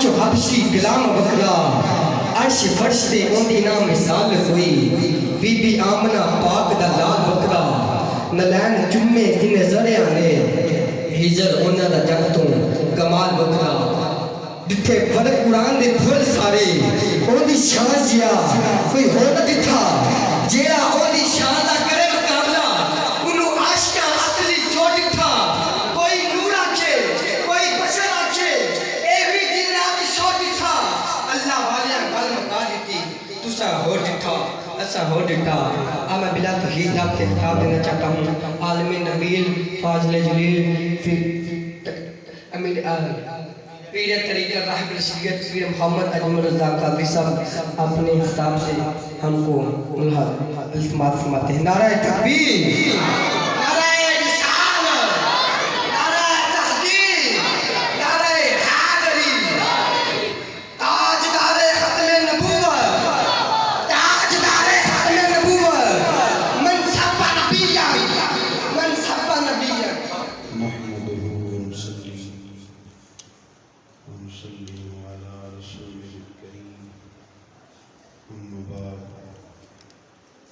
چو حبشی غلام بکرا عرش فرش دے اندی نام مثال کوئی بی بی آمنہ پاک دا لال بکرا نلین چمے جن زریا نے ہجر انہ دا جنتوں کمال بکرا جتھے فرق قرآن دے پھل سارے اندی شان جیا کوئی ہو نہ دتھا جیڑا اندی شان دا کرے مقابلہ انہوں عاشقہ اصلی جو دتھا کوئی نور آکھے کوئی بشر آکھے ایوی دن رات شو دتھا اللہ والیاں گل مکا دیتی تسا ہو دتھا ایسا ہو ڈٹا میں بلا تحید آپ سے خطاب دینا چاہتا ہوں عالم نبیل فاضل جلیل امیر پیر طریقہ راہب رشیت پیر محمد اجمل رضا قادری صاحب اپنے خطاب سے ہم کو التماس فرماتے ہیں. نعرہ تکبیر، نعرہ رسالت، نعرہ تحقیق، نعرہ حیدری، تاجدار ختم نبوت، تاجدار ختم نبوت، من سب نبیہ، من سب نبیہ.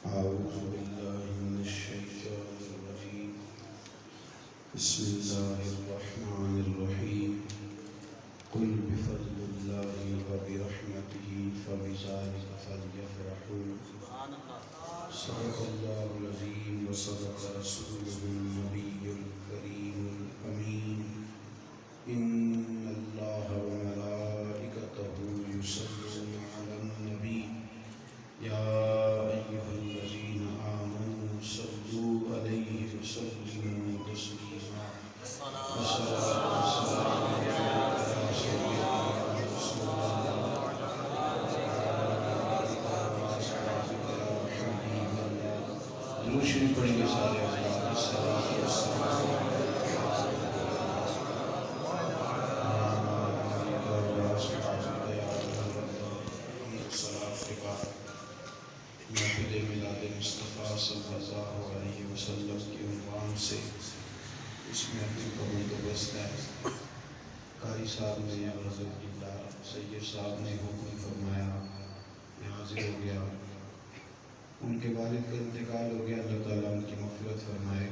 أعوذ بالله من الشيطان الرجيم. بسم الله الرحمن الرحيم. قل بفضل الله وبرحمته فبذلك فليفرحوا. صدق الله العظيم وصدق رسوله النبي الكريم الأمين. إن الله وملائكته يصلون على النبي يا أيها الذين آمنوا صلوا عليه وسلموا تسليما. الصلاة والسلام عليك يا سيدنا رسول الله وأصحابك يا حبيب الله. درود شریف پڑھیے سارے حضرات. الصلاة والسلام محفل میلاد مصطفیٰ صلی اللہ علیہ وسلم کے عنوان سے اس محفل کا بندوبست ہے. قاری صاحب نے اور حضرت اللہ سید صاحب نے حکم فرمایا، میں حاضر ہو گیا. ان کے والد کا انتقال ہو گیا، اللہ تعالیٰ ان کی مغفرت فرمائے.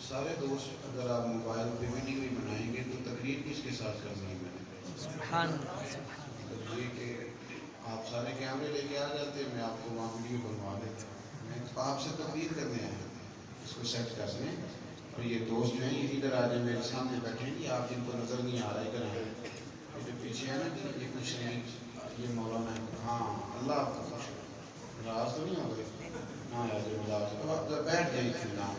سارے دوست اگر آپ موبائل پہ ویڈیو ہی بنائیں گے تو تقریر کس کے ساتھ کرنی ہے؟ میں نے سبحان اللہ یہ کہ آپ سارے کیمرے لے کے آ جاتے ہیں، میں آپ کو وہاں ویڈیو بنوا دیتا ہوں. میں آپ سے تقریر کرنے آیا ہوں، اس کو سیٹ کر لیں. اور یہ دوست جو ہیں یہ ادھر آ جائیں، میرے سامنے بیٹھے ہیں. یہ آپ جن کو نظر نہیں آ رہا ہے ادھر آئیں. یہ جو پیچھے ہے نا یہ کچھ نہیں، یہ مولانا ہے. ہاں اللہ آپ کو خوش ہو. ناراض تو نہیں ہو گئے؟ ہاں ناراض تو آپ بیٹھ جائیں اطمینان.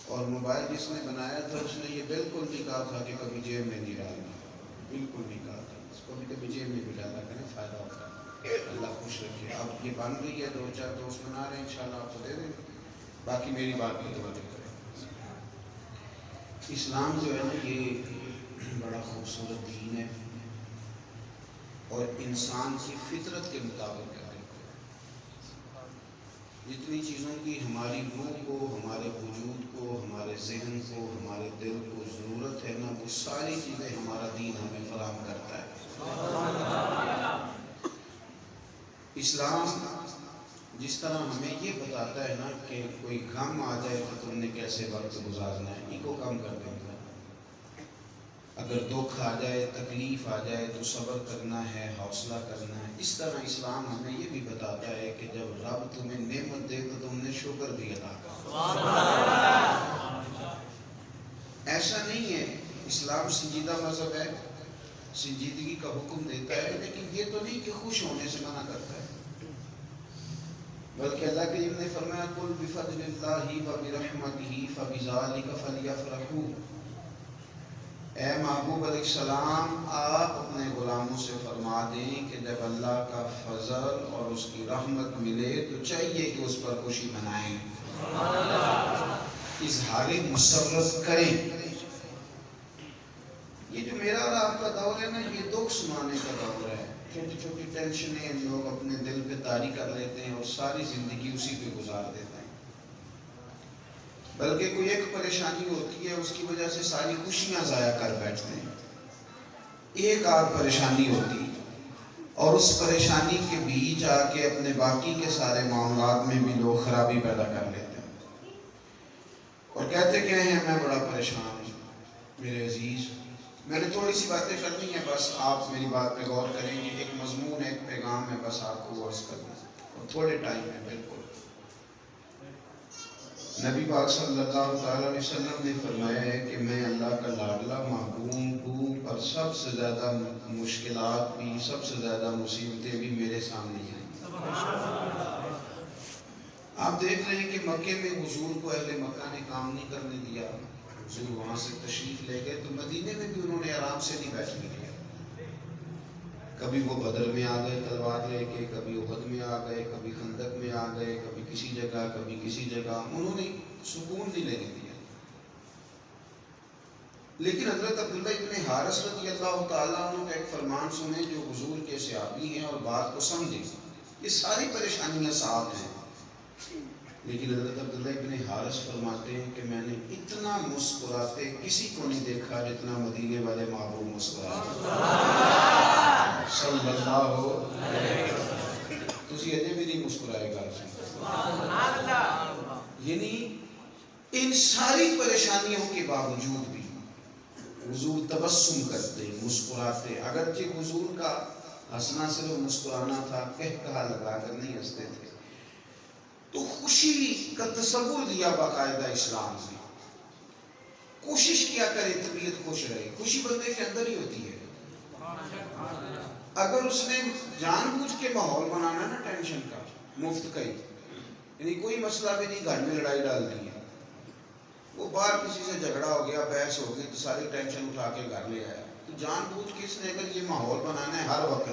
اور موبائل جس نے بنایا تھا اس نے یہ بالکل نہیں کہا تھا کہ کبھی جیب میں نہیں ڈالنا، بالکل نہیں کہا تھا. اس کو بھی کبھی جیب میں بھی ڈالا کریں، فائدہ ہوتا ہے. اللہ خوش رکھے. اب یہ بن رہی ہے، دو چار دوست بنا رہے ہیں، انشاءاللہ آپ کو دے دیں گے. باقی میری بات پہ توجہ کریں. اسلام جو ہے نا یہ بڑا خوبصورت دین ہے اور انسان کی فطرت کے مطابق ہے. جتنی چیزوں کی ہماری روح کو، ہمارے وجود کو، ہمارے ذہن کو، ہمارے دل کو ضرورت ہے نا، وہ ساری چیزیں ہمارا دین ہمیں فراہم کرتا ہے. اسلام جس طرح ہمیں یہ بتاتا ہے نا کہ کوئی غم آ جائے تو تم نے کیسے وقت گزارنا ہے، ان کو کم کر دیتا ہے. اگر دکھ آ جائے، تکلیف آ جائے تو صبر کرنا ہے، حوصلہ کرنا ہے. اس طرح اسلام ہمیں یہ بھی بتاتا ہے کہ جب رب تمہیں نعمت دے تو تم نے شکر بھی ادا کرنا. ایسا نہیں ہے. اسلام سنجیدہ مذہب ہے، سنجیدگی کا حکم دیتا ہے، لیکن یہ تو نہیں کہ خوش ہونے سے منع کرتا ہے. بلکہ اللہ کریم نے فرمایا قل بفضل اللہ وبرحمتہ فبذلک فلیفرحوا. اے محبوب علیہ السلام آپ اپنے غلاموں سے فرما دیں کہ جب اللہ کا فضل اور اس کی رحمت ملے تو چاہیے کہ اس پر خوشی منائیں، اظہار مسرت کریں. یہ جو میرا اور آپ کا دور ہے نا یہ دکھ سنانے کا دور ہے. چھوٹی چھوٹی ٹینشنیں لوگ اپنے دل پہ طاری کر لیتے ہیں اور ساری زندگی اسی پہ گزار دیتے ہیں. بلکہ کوئی ایک پریشانی ہوتی ہے اس کی وجہ سے ساری خوشیاں ضائع کر بیٹھتے ہیں. ایک آدھ پریشانی ہوتی اور اس پریشانی کے بیچ آ کے اپنے باقی کے سارے معاملات میں بھی لوگ خرابی پیدا کر لیتے ہیں اور کہتے کہ ہیں میں بڑا پریشان ہوں۔ میرے عزیز، میں نے تھوڑی سی باتیں کرنی ہیں، بس آپ میری بات پہ غور کریں گے، ایک مضمون ایک پیغام ہے، بس آپ کو عرض کرنا ہے اور تھوڑے ٹائم میں بالکل۔ نبی پاک صلی اللہ تعالیٰ علیہ وسلم نے فرمایا ہے کہ میں اللہ کا لاڈلا محبوب ہوں، پر سب سے زیادہ مشکلات بھی، سب سے زیادہ مصیبتیں بھی میرے سامنے ہیں۔ آپ دیکھ رہے ہیں کہ مکے میں حضور کو اہل مکہ نے کام نہیں کرنے دیا، حضور وہاں سے تشریف لے گئے تو مدینے میں بھی انہوں نے آرام سے نہیں بیٹھنے دیا۔ کبھی وہ بدر میں آ گئے تلوار لے کے، کبھی احد میں آ گئے، کبھی خندق میں آ گئے، کبھی کسی جگہ کبھی کسی جگہ، انہوں نے سکون نہیں لینے دیا۔ لیکن حضرت عبداللہ ابن حارث رضی اللہ تعالیٰ عنہ کا ایک فرمان سنیں جو حضور کے صحابی ہیں اور بات کو سمجھیں۔ یہ ساری پریشانیاں ساتھ ہیں، لیکن حضرت عبداللہ ابن حارث فرماتے ہیں کہ میں نے اتنا مسکراتے کسی کو نہیں دیکھا جتنا مدینے والے محبوب مسکراتے صلی اللہ علیہ وسلم۔ تسی اجے بھی نہیں مسکرائے گا، یعنی ان ساری پریشانیوں کے باوجود بھی حضور تبسم کرتے، مسکراتے، اگرچہ حضور کا ہنسنا صرف مسکرانا تھا، کہا لگا کر نہیں ہنستے تھے۔ تو خوشی کا تصور دیا باقاعدہ اسلام نے، کوشش کیا کرے طبیعت خوش رہے۔ خوشی بندے کے اندر ہی ہوتی ہے، اگر اس نے جان بوجھ کے ماحول بنانا نا ٹینشن کا، مفت کا ہی، یعنی کوئی مسئلہ بھی نہیں، گھر میں لڑائی ڈال دی ہے، وہ باہر کسی سے جھگڑا ہو گیا، بحث ہو گئی تو ساری ٹینشن اٹھا کے گھر لے آیا، تو جان بوجھ کے اس نے اگر یہ ماحول بنانا ہے ہر وقت،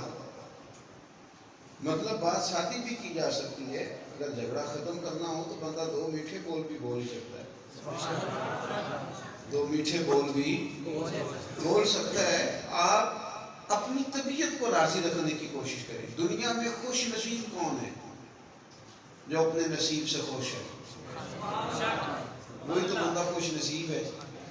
مطلب بات شادی بھی کی جا سکتی ہے، اگر جھگڑا ختم کرنا ہو تو بندہ دو میٹھے بول بھی بول ہی سکتا ہے، دو میٹھے بول بھی بول سکتا ہے۔ آپ اپنی طبیعت کو راضی رکھنے کی کوشش کریں۔ دنیا میں خوش نصیب کون ہے؟ جو اپنے نصیب سے خوش ہے، وہی تو بندہ خوش نصیب ہے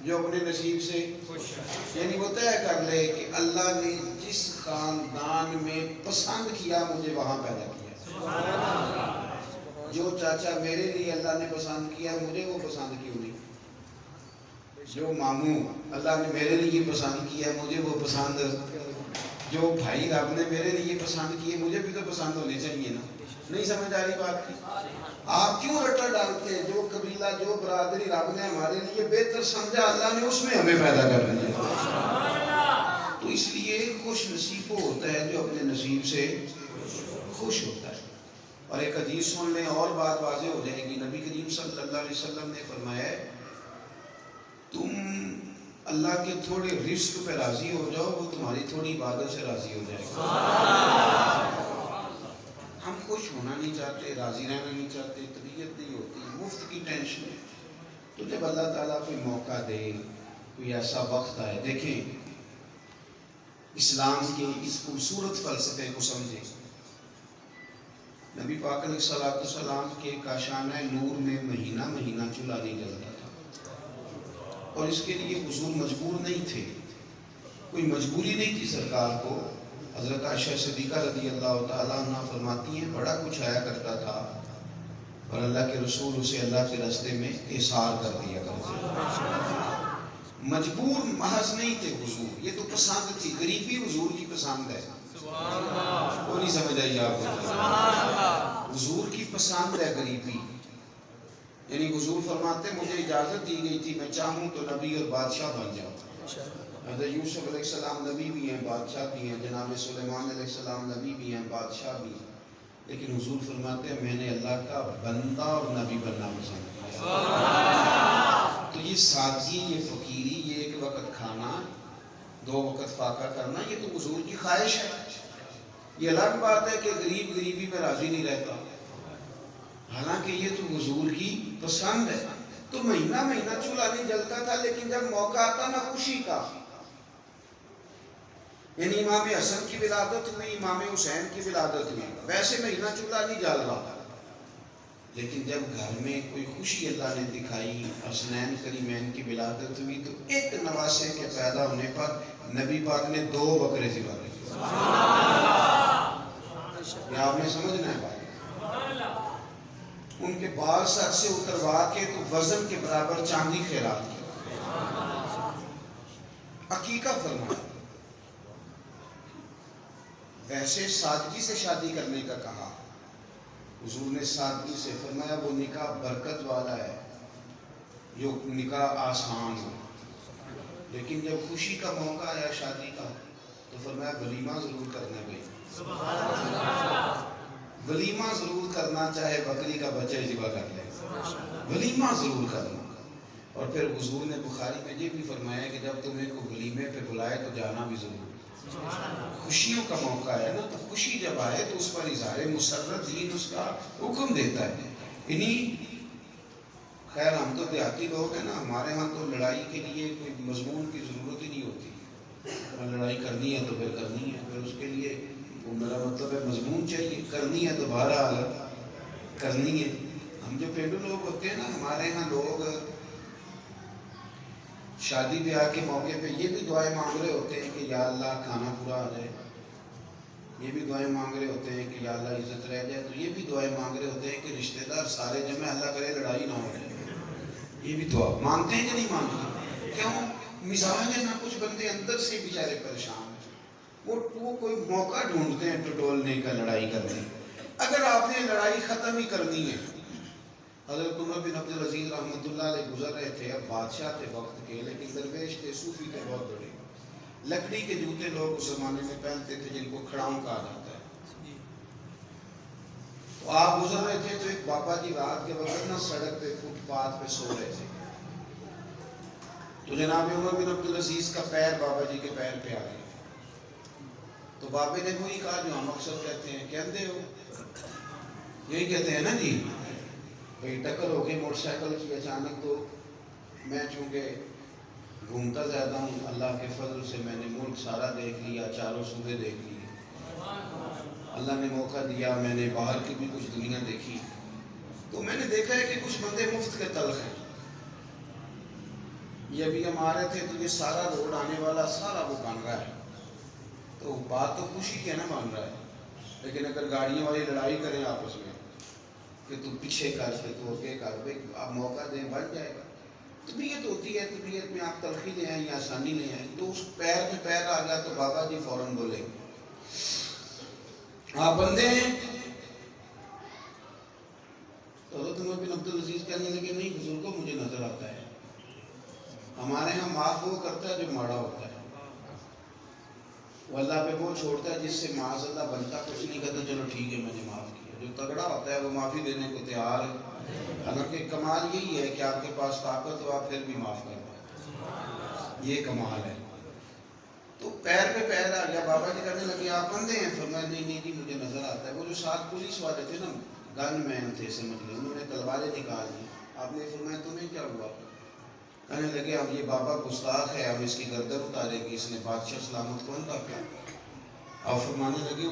جو اپنے نصیب سے خوش ہے، یعنی وہ طے کر لے کہ اللہ نے جس خاندان میں پسند کیا مجھے وہاں پیدا کیا، جو چاچا میرے لیے اللہ نے پسند کیا مجھے وہ پسند کیوں نہیں، جو ماموں اللہ نے میرے لیے پسند کیا مجھے وہ پسند، جو بھائی رب نے میرے لیے پسند کیے مجھے بھی تو پسند ہونے چاہیے نا۔ نہیں سمجھ آ رہی بات کی؟ آپ کیوں رٹا ڈالتے ہیں؟ جو قبیلہ جو برادری رب نے ہمارے لیے بہتر سمجھا اللہ نے اس میں ہمیں پیدا کر دیا، تو اس لیے خوش نصیب وہ ہوتا ہے جو اپنے نصیب سے خوش ہوتا ہے۔ اور ایک حدیث سن لیں اور بات واضح ہو جائے گی۔ نبی کریم صلی اللہ علیہ وسلم نے فرمایا ہے تم اللہ کے تھوڑے رزق پہ راضی ہو جاؤ، وہ تمہاری تھوڑی عبادت سے راضی ہو جائے گا۔ ہم خوش ہونا نہیں چاہتے، راضی رہنا نہیں چاہتے، طبیعت نہیں ہوتی، مفت کی ٹینشن ہے۔ تو جب اللہ تعالیٰ کوئی موقع دے، کوئی ایسا وقت آئے، دیکھیں اسلام کے اس خوبصورت فلسفے کو سمجھیں۔ نبی پاک علیہ السلام کے کاشانہ نور میں مہینہ مہینہ چولہا نہیں جلتا تھا، اور اس کے لیے حضور مجبور نہیں تھے، کوئی مجبوری نہیں تھی سرکار کو۔ حضرت عائشہ صدیقہ رضی اللہ تعالیٰ عنہ فرماتی ہیں بڑا کچھ آیا کرتا تھا اور اللہ کے رسول اسے اللہ کے راستے میں احصار کر دیا کرتے، مجبور محض نہیں تھے حضور، یہ تو پسند تھی، غریبی حضور کی پسند ہے، وہ نہیں سمجھ آئی آپ کو؟ حضور کی پسند ہے غریبی، یعنی حضور فرماتے مجھے اجازت دی گئی تھی میں چاہوں تو نبی اور بادشاہ بن جاؤں۔ حضرت یوسف علیہ السلام نبی بھی ہیں، بادشاہ بھی ہیں، جناب سلیمان علیہ السلام نبی بھی ہیں، بادشاہ بھی ہیں، لیکن حضور فرماتے ہیں میں نے اللہ کا بندہ اور نبی بننا پسند کیا۔ تو یہ سادگی، یہ فقیری، یہ ایک وقت کھانا، دو وقت فاقہ کرنا، یہ تو حضور کی خواہش ہے۔ یہ الگ بات ہے کہ غریب غریبی میں راضی نہیں رہتا، حالانکہ یہ تو حضور کی پسند ہے۔ تو مہینہ مہینہ چولہا نہیں جلتا تھا، لیکن جب موقع آتا نا خوشی کا، یعنی امام حسن کی ولادت ہوئی، امام حسین کی ولادت ہوئی، ویسے مہینہ چولہا نہیں جل رہا، لیکن جب گھر میں کوئی خوشی اللہ نے دکھائی، حسنین کریمین کی ولادت ہوئی، تو ایک نواسے کے پیدا ہونے پر نبی پاک نے 2 بکرے ذبح کیے۔ یہ آپ نے سمجھنا ہے بات۔ ان کے بال سر سے اتروا کے تو وزن کے برابر چاندی خیرات کی، عقیقہ فرمایا۔ ویسے سادگی سے شادی کرنے کا کہا، حضور نے سادگی سے فرمایا وہ نکاح برکت والا ہے جو نکاح آسان ہو، لیکن جب خوشی کا موقع آیا شادی کا تو فرمایا ولیمہ ضرور کرنا بھائی، ولیمہ ضرور کرنا، چاہے بکری کا بچہ ذبح کر لے، ولیمہ ضرور کرنا۔ اور پھر حضور نے بخاری میں یہ بھی فرمایا کہ جب تمہیں کو ولیمے پہ بلائے تو جانا بھی ضرور، خوشیوں کا موقع ہے نا، تو خوشی جب آئے تو اس پر اظہار مسرت دین اس کا حکم دیتا ہے۔ خیر ہم تو دیہاتی لوگ ہیں نا، ہمارے ہاں تو لڑائی کے لیے کوئی مضمون کی ضرورت ہی نہیں ہوتی، لڑائی کرنی ہے تو پھر کرنی ہے، پھر اس کے لیے وہ میرا مطلب ہے مضمون چاہیے، کرنی ہے تو بہرحال کرنی ہے۔ ہم جو پینڈو لوگ ہوتے ہیں نا، ہمارے ہاں لوگ شادی بیاہ کے موقع پہ یہ بھی دعائیں مانگ رہے ہوتے ہیں کہ یا اللہ کھانا پورا آ جائے، یہ بھی دعائیں مانگ رہے ہوتے ہیں کہ یا اللہ عزت رہ جائے، تو یہ بھی دعائیں مانگ رہے ہوتے ہیں کہ رشتہ دار سارے جمع، اللہ کرے لڑائی نہ ہو جائے، یہ بھی دعا مانگتے ہیں کہ نہیں مانگتے؟ کیوں؟ مزاج ہے نا، کچھ بندے اندر سے بیچارے پریشان ہیں، وہ کوئی موقع ڈھونڈتے ہیں ٹٹولنے کا، لڑائی کرنے۔ اگر آپ نے لڑائی ختم ہی کرنی ہے، حضرت عمر بن عبدالعزیز رحمۃ اللہ علیہ گزر رہے تھے، اب بادشاہ تھے وقت کے، لیکن درویش تھے، صوفی تھے بہت بڑے، لکڑی کے جوتے لوگ اس زمانے میں پہنتے تھے جن کو کھڑاؤں کہا جاتا ہے۔ تو آپ گزر رہے تھے تو ایک بابا جی رات کے وقت نا سڑک پہ فٹ پاتھ پہ سو رہے تھے، تو جناب عمر بن عبدالعزیز کا پیر بابا جی کے پیر پہ آ گیا، تو بابے نے وہی کہا جو ہم اکثر کہتے ہیں، کہندے ہو، یہی کہتے ہیں نا جی، بھئی ٹکر ہو گئی موٹر سائیکل کی اچانک، تو میں چونکہ گھومتا زیادہ ہوں، اللہ کے فضل سے میں نے ملک سارا دیکھ لیا، چاروں صوبے دیکھ لیے، اللہ نے موقع دیا، میں نے باہر کی بھی کچھ دنیا دیکھی، تو میں نے دیکھا ہے کہ کچھ بندے مفت کے تلخ ہیں۔ یہ ابھی ہم آ رہے تھے تو یہ سارا روڈ آنے والا سارا وہ بن رہا ہے، تو بات تو خوشی کی ہے نا، بن رہا ہے، لیکن اگر گاڑیوں والی لڑائی کریں آپس میں کہ تو پیچھے کر کے تو آگے کر، بھائی آپ موقع دیں بڑھ جائے گا۔ طبیعت ہوتی ہے، طبیعت میں آپ تلخی لے آئیں یا آسانی لے آئیں، تو اس پیر میں پیر آ گیا تو بابا جی فوراً بولے آپ بندے ہیں؟ تو حضرت عمر بن عبدالعزیز کہنے لگے نہیں بزرگوں مجھے نظر آتا ہے، ہمارے ہاں معاف وہ کرتا ہے جو ماڑا ہوتا ہے، وہ اللہ پہ وہ چھوڑتا ہے جس سے معاذ اللہ بنتا کچھ نہیں، کہتا چلو ٹھیک ہے میں نے معاف کیا، جو تگڑا ہوتا ہے وہ معافی دینے کو تیار ہے، حالانکہ کمال یہی ہے کہ آپ کے پاس طاقت ہو آپ پھر بھی معاف کر دیں، یہ کمال ہے۔ تو پیر پہ پیر آ گیا، بابا جی کہنے لگے آپ بندے ہیں؟ فرمایا نہیں نہیں جی مجھے نظر آتا ہے۔ وہ جو 7 پولیس والے تھے نا، گن مین تھے سمجھ لیں، انہوں نے تلواریں نکال دی، آپ نے فرمایا تمہیں کیا ہوا؟ کہنے لگے اب یہ بابا گستاخ ہے، اب اس کی گردن اتارے گی، اس نے بادشاہ سلامت کو اندھا کیا۔ اب فرمانے لگے